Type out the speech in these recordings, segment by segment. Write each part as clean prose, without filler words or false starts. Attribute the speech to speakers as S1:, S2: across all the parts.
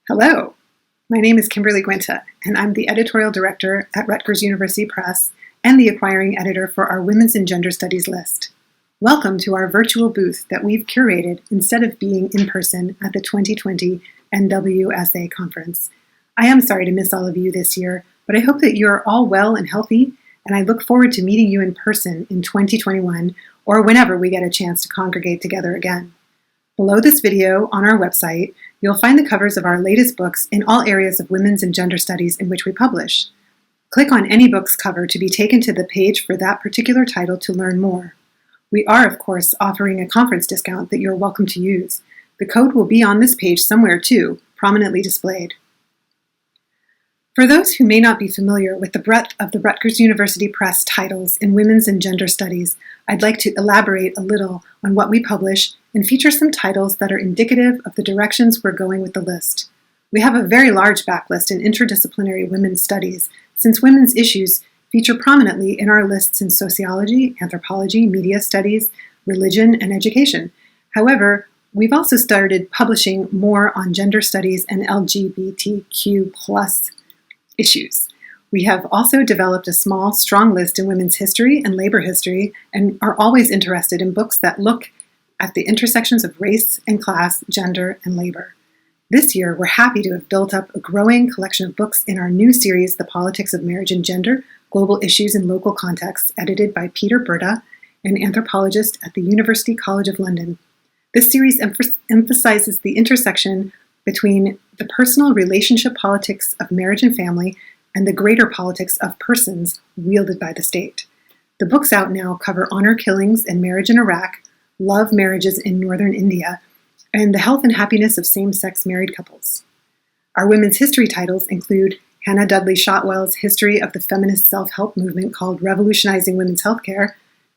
S1: Hello, my name is Kimberly Guinta, and I'm the Editorial Director at Rutgers University Press and the acquiring editor for our Women's and Gender Studies list. Welcome to our virtual booth that we've curated instead of being in person at the 2020 NWSA conference. I am sorry to miss all of you this year, but I hope that you're all well and healthy, and I look forward to meeting you in person in 2021 or whenever we get a chance to congregate together again. Below this video on our website, you'll find the covers of our latest books in all areas of women's and gender studies in which we publish. Click on any book's cover to be taken to the page for that particular title to learn more. We are, of course, offering a conference discount that you're welcome to use. The code will be on this page somewhere too, prominently displayed. For those who may not be familiar with the breadth of the Rutgers University Press titles in women's and gender studies, I'd like to elaborate a little on what we publish and feature some titles that are indicative of the directions we're going with the list. We have a very large backlist in interdisciplinary women's studies, since women's issues feature prominently in our lists in sociology, anthropology, media studies, religion, and education. However, we've also started publishing more on gender studies and LGBTQ+ issues. We have also developed a small, strong list in women's history and labor history and are always interested in books that look at the intersections of race and class, gender, and labor. This year, we're happy to have built up a growing collection of books in our new series, The Politics of Marriage and Gender, Global Issues in Local Contexts, edited by Peter Berta, an anthropologist at the University College of London. This series emphasizes the intersection between the personal relationship politics of marriage and family and the greater politics of persons wielded by the state. The books out now cover honor killings and marriage in Iraq, love marriages in northern India, and the health and happiness of same-sex married couples. Our women's history titles include Hannah Dudley Shotwell's History of the Feminist Self-Help Movement called Revolutionizing Women's Healthcare,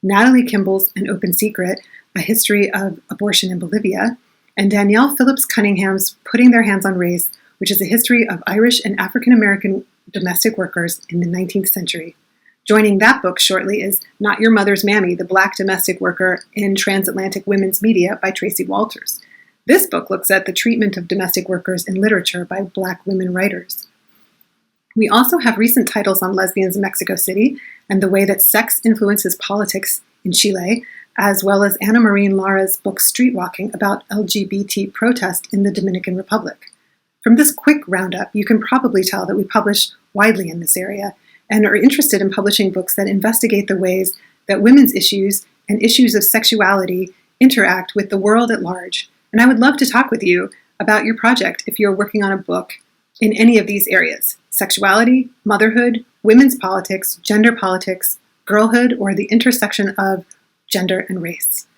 S1: Natalie Kimball's An Open Secret, A History of Abortion in Bolivia, and Danielle Phillips Cunningham's Putting Their Hands on Race, which is a history of Irish and African American domestic workers in the 19th century. Joining that book shortly is Not Your Mother's Mammy, the Black Domestic Worker in Transatlantic Women's Media by Tracy Walters. This book looks at the treatment of domestic workers in literature by Black women writers. We also have recent titles on lesbians in Mexico City and the way that sex influences politics in Chile, as well as Ana Marín Lara's book Streetwalking about LGBT protest in the Dominican Republic. From this quick roundup, you can probably tell that we publish widely in this area and are interested in publishing books that investigate the ways that women's issues and issues of sexuality interact with the world at large. And I would love to talk with you about your project if you're working on a book in any of these areas: sexuality, motherhood, women's politics, gender politics, girlhood, or the intersection of gender and race.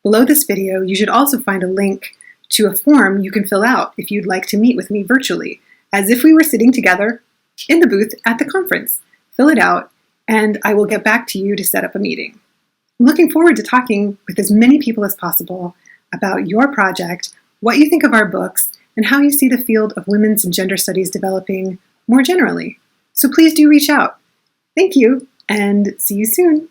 S1: Below this video, you should also find a link to a form you can fill out if you'd like to meet with me virtually, as if we were sitting together in the booth at the conference. Fill it out, and I will get back to you to set up a meeting. I'm looking forward to talking with as many people as possible about your project, what you think of our books, and how you see the field of women's and gender studies developing more generally. So please do reach out. Thank you, and see you soon.